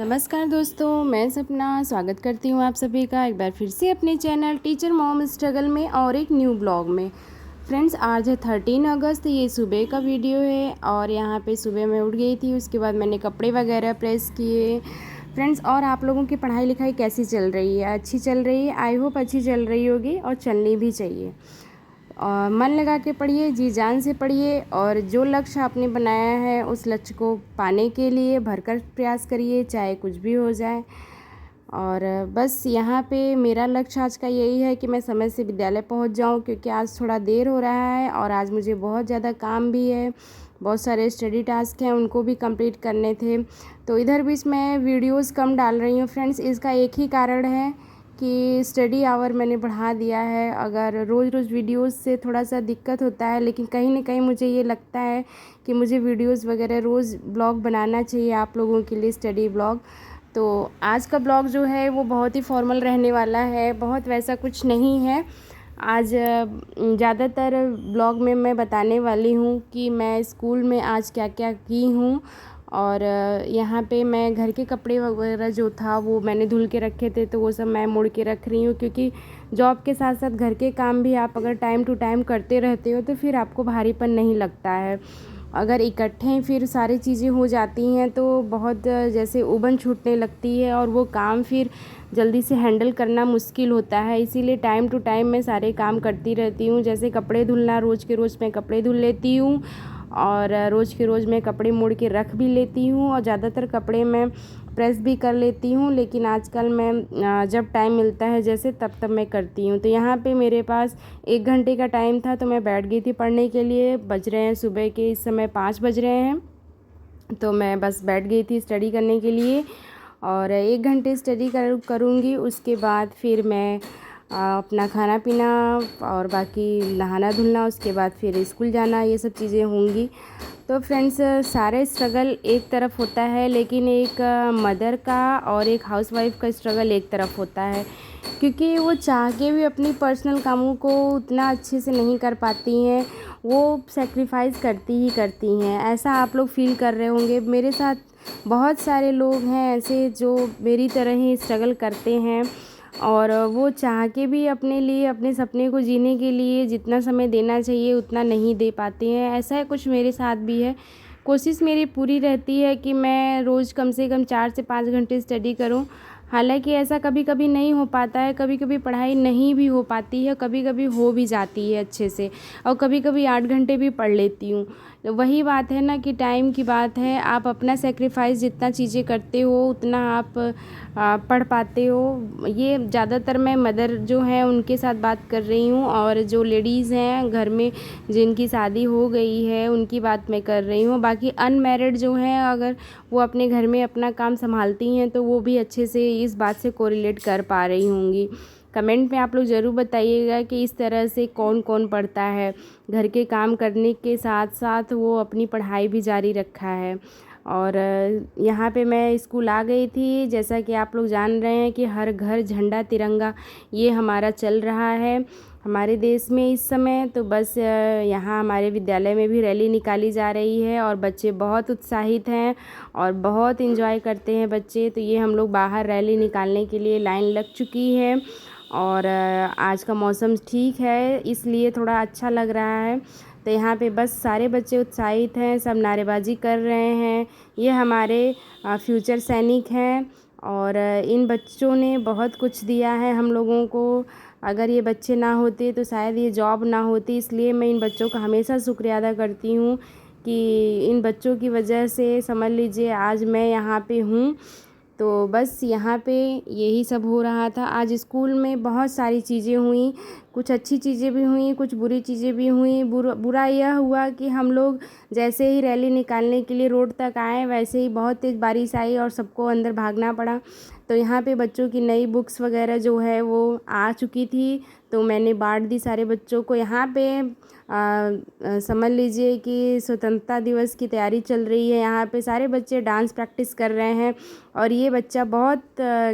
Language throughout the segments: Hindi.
नमस्कार दोस्तों, मैं सपना स्वागत करती हूँ आप सभी का एक बार फिर से अपने चैनल टीचर मॉम स्ट्रगल में और एक न्यू ब्लॉग में। फ्रेंड्स, आज है 13 अगस्त। ये सुबह का वीडियो है और यहाँ पे सुबह मैं उठ गई थी। उसके बाद मैंने कपड़े वगैरह प्रेस किए। फ्रेंड्स, और आप लोगों की पढ़ाई लिखाई कैसी चल रही है? अच्छी चल रही है? आई होप अच्छी चल रही होगी और चलनी भी चाहिए। और मन लगा के पढ़िए, जी जान से पढ़िए और जो लक्ष्य आपने बनाया है उस लक्ष्य को पाने के लिए भरकर प्रयास करिए, चाहे कुछ भी हो जाए। और बस यहाँ पे मेरा लक्ष्य आज का यही है कि मैं समय से विद्यालय पहुँच जाऊँ, क्योंकि आज थोड़ा देर हो रहा है और आज मुझे बहुत ज़्यादा काम भी है। बहुत सारे स्टडी टास्क हैं, उनको भी कंप्लीट करने थे। तो इधर बीच मैं वीडियोज़ कम डाल रही हूँ फ्रेंड्स। इसका एक ही कारण है कि स्टडी आवर मैंने बढ़ा दिया है। अगर रोज़ रोज़ वीडियोस से थोड़ा सा दिक्कत होता है, लेकिन कहीं ना कहीं मुझे ये लगता है कि मुझे वीडियोस वगैरह रोज़ ब्लॉग बनाना चाहिए आप लोगों के लिए, स्टडी ब्लॉग। तो आज का ब्लॉग जो है वो बहुत ही फॉर्मल रहने वाला है, बहुत वैसा कुछ नहीं है। आज ज़्यादातर ब्लॉग में मैं बताने वाली हूँ कि मैं स्कूल में आज क्या क्या की हूँ। और यहाँ पे मैं घर के कपड़े वगैरह जो था वो मैंने धुल के रखे थे, तो वो सब मैं मोड़ के रख रही हूँ, क्योंकि जॉब के साथ साथ घर के काम भी आप अगर टाइम टू टाइम करते रहते हो तो फिर आपको भारीपन नहीं लगता है। अगर इकट्ठे फिर सारी चीज़ें हो जाती हैं तो बहुत जैसे उबन छूटने लगती है और वो काम फिर जल्दी से हैंडल करना मुश्किल होता है। इसीलिए टाइम टू टाइम मैं सारे काम करती रहती हूँ। जैसे कपड़े धुलना, रोज़ के रोज़ मैं कपड़े धुल लेती हूँ और रोज़ के रोज़ मैं कपड़े मोड़ के रख भी लेती हूँ और ज़्यादातर कपड़े मैं प्रेस भी कर लेती हूँ। लेकिन आजकल मैं जब टाइम मिलता है जैसे तब मैं करती हूँ। तो यहाँ पे मेरे पास 1 घंटे का टाइम था, तो मैं बैठ गई थी पढ़ने के लिए। बज रहे हैं सुबह के इस समय 5 बज रहे हैं, तो मैं बस बैठ गई थी स्टडी करने के लिए और 1 घंटे स्टडी करूँगी। उसके बाद फिर मैं अपना खाना पीना और बाकी नहाना धुलना, उसके बाद फिर स्कूल जाना, ये सब चीज़ें होंगी। तो फ्रेंड्स, सारे स्ट्रगल एक तरफ होता है, लेकिन एक मदर का और एक हाउसवाइफ का स्ट्रगल एक तरफ होता है, क्योंकि वो चाह के भी अपनी पर्सनल कामों को उतना अच्छे से नहीं कर पाती हैं। वो सेक्रीफाइस करती ही करती हैं। ऐसा आप लोग फील कर रहे होंगे। मेरे साथ बहुत सारे लोग हैं ऐसे जो मेरी तरह ही स्ट्रगल करते हैं और वो चाह के भी अपने लिए, अपने सपने को जीने के लिए जितना समय देना चाहिए उतना नहीं दे पाते हैं। ऐसा है, कुछ मेरे साथ भी है। कोशिश मेरी पूरी रहती है कि मैं रोज़ कम से कम 4 से 5 घंटे स्टडी करूं। हालांकि ऐसा कभी कभी नहीं हो पाता है, कभी कभी पढ़ाई नहीं भी हो पाती है, कभी कभी हो भी जाती है अच्छे से, और कभी कभी 8 घंटे भी पढ़ लेती हूँ। वही बात है ना कि टाइम की बात है। आप अपना सेक्रीफाइस जितना चीज़ें करते हो उतना आप पढ़ पाते हो। ये ज़्यादातर मैं मदर जो हैं उनके साथ बात कर रही हूँ, और जो लेडीज़ हैं घर में जिनकी शादी हो गई है उनकी बात मैं कर रही हूँ। बाकी अनमैरिड जो हैं, अगर वो अपने घर में अपना काम संभालती हैं तो वो भी अच्छे से इस बात से कोरिलेट कर पा रही होंगी। कमेंट में आप लोग ज़रूर बताइएगा कि इस तरह से कौन कौन पढ़ता है, घर के काम करने के साथ साथ वो अपनी पढ़ाई भी जारी रखा है। और यहाँ पे मैं स्कूल आ गई थी। जैसा कि आप लोग जान रहे हैं कि हर घर झंडा तिरंगा ये हमारा चल रहा है हमारे देश में इस समय। तो बस यहाँ हमारे विद्यालय में भी रैली निकाली जा रही है और बच्चे बहुत उत्साहित हैं और बहुत एंजॉय करते हैं बच्चे। तो ये हम लोग बाहर रैली निकालने के लिए लाइन लग चुकी है और आज का मौसम ठीक है, इसलिए थोड़ा अच्छा लग रहा है। तो यहाँ पे बस सारे बच्चे उत्साहित हैं, सब नारेबाजी कर रहे हैं। ये हमारे फ्यूचर सैनिक हैं और इन बच्चों ने बहुत कुछ दिया है हम लोगों को। अगर ये बच्चे ना होते तो शायद ये जॉब ना होती, इसलिए मैं इन बच्चों का हमेशा शुक्रिया अदा करती हूँ कि इन बच्चों की वजह से समझ लीजिए आज मैं यहाँ पे हूँ। तो बस यहाँ पे यही सब हो रहा था। आज स्कूल में बहुत सारी चीज़ें हुई, कुछ अच्छी चीज़ें भी हुई, कुछ बुरी चीज़ें भी हुई। बुरा यह हुआ कि हम लोग जैसे ही रैली निकालने के लिए रोड तक आए, वैसे ही बहुत तेज़ बारिश आई और सबको अंदर भागना पड़ा। तो यहाँ पे बच्चों की नई बुक्स वगैरह जो है वो आ चुकी थी, तो मैंने बांट दी सारे बच्चों को। यहाँ पे समझ लीजिए कि स्वतंत्रता दिवस की तैयारी चल रही है। यहाँ पे सारे बच्चे डांस प्रैक्टिस कर रहे हैं और ये बच्चा बहुत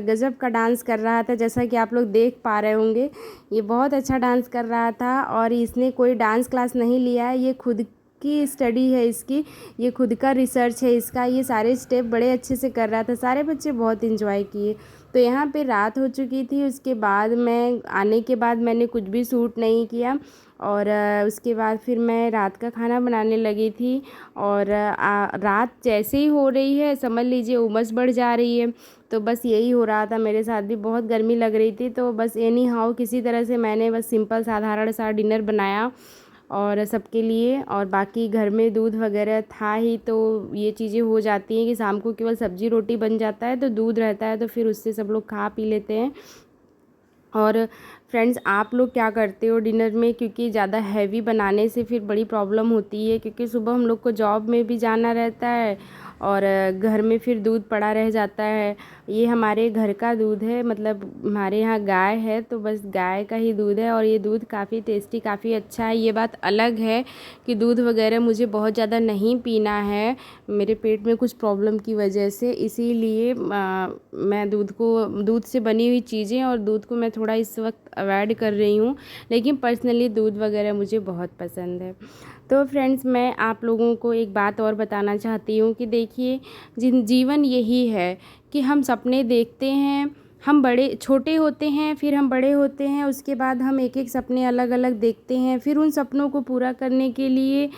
गजब का डांस कर रहा था, जैसा कि आप लोग देख पा रहे होंगे। ये बहुत अच्छा डांस कर रहा था और इसने कोई डांस क्लास नहीं लिया है, ये खुद की स्टडी है इसकी, ये खुद का रिसर्च है इसका, ये सारे स्टेप बड़े अच्छे से कर रहा था, सारे बच्चे बहुत इन्जॉय किए। तो यहाँ पे रात हो चुकी थी, उसके बाद मैं आने के बाद मैंने कुछ भी शूट नहीं किया और उसके बाद फिर मैं रात का खाना बनाने लगी थी। और रात जैसे ही हो रही है समझ लीजिए उमस बढ़ जा रही है। तो बस यही हो रहा था मेरे साथ भी, बहुत गर्मी लग रही थी। तो बस एनी हाउ किसी तरह से मैंने बस सिंपल साधारण सा डिनर बनाया और सबके लिए, और बाकी घर में दूध वगैरह था ही, तो ये चीज़ें हो जाती हैं कि शाम को केवल सब्ज़ी रोटी बन जाता है तो दूध रहता है, तो फिर उससे सब लोग खा पी लेते हैं। और फ्रेंड्स, आप लोग क्या करते हो डिनर में, क्योंकि ज़्यादा हैवी बनाने से फिर बड़ी प्रॉब्लम होती है, क्योंकि सुबह हम लोग को जॉब में भी जाना रहता है और घर में फिर दूध पड़ा रह जाता है। ये हमारे घर का दूध है, मतलब हमारे यहाँ गाय है, तो बस गाय का ही दूध है और ये दूध काफ़ी टेस्टी, काफ़ी अच्छा है। ये बात अलग है कि दूध वगैरह मुझे बहुत ज़्यादा नहीं पीना है, मेरे पेट में कुछ प्रॉब्लम की वजह से, इसीलिए मैं दूध से बनी हुई चीज़ें और दूध को मैं थोड़ा इस वक्त अवॉइड कर रही हूँ, लेकिन पर्सनली दूध वगैरह मुझे बहुत पसंद है। तो फ्रेंड्स, मैं आप लोगों को एक बात और बताना चाहती हूँ कि देखिए, जीवन यही है कि हम सपने देखते हैं, हम बड़े छोटे होते हैं, फिर हम बड़े होते हैं, उसके बाद हम एक एक सपने अलग अलग देखते हैं, फिर उन सपनों को पूरा करने के लिए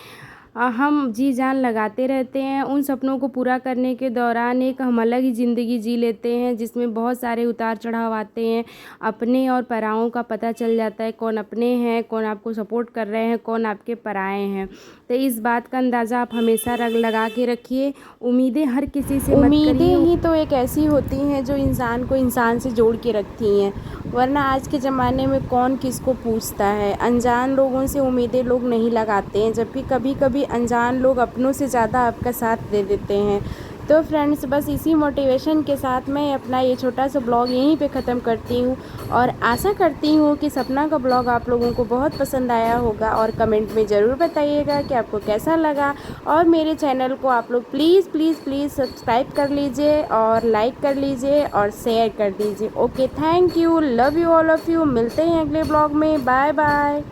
हम जी जान लगाते रहते हैं। उन सपनों को पूरा करने के दौरान एक हम अलग ही ज़िंदगी जी लेते हैं, जिसमें बहुत सारे उतार चढ़ाव आते हैं, अपने और पराओं का पता चल जाता है, कौन अपने हैं, कौन आपको सपोर्ट कर रहे हैं, कौन आपके पराए हैं। तो इस बात का अंदाज़ा आप हमेशा लगा के रखिए। उम्मीदें हर किसी से मत करिए, उम्मीदें ही तो एक ऐसी होती हैं जो इंसान को इंसान से जोड़ के रखती हैं, वरना आज के ज़माने में कौन किसको पूछता है। अनजान लोगों से उम्मीदें लोग नहीं लगाते हैं, जबकि कभी कभी अनजान लोग अपनों से ज़्यादा आपका साथ दे देते हैं। तो फ्रेंड्स, बस इसी मोटिवेशन के साथ मैं अपना ये छोटा सा ब्लॉग यहीं पे ख़त्म करती हूँ और आशा करती हूँ कि सपना का ब्लॉग आप लोगों को बहुत पसंद आया होगा, और कमेंट में ज़रूर बताइएगा कि आपको कैसा लगा। और मेरे चैनल को आप लोग प्लीज़ प्लीज़ प्लीज़ सब्सक्राइब कर लीजिए और लाइक कर लीजिए और शेयर कर दीजिए। Okay, thank you, love you all of you. मिलते हैं अगले ब्लॉग में, बाय बाय।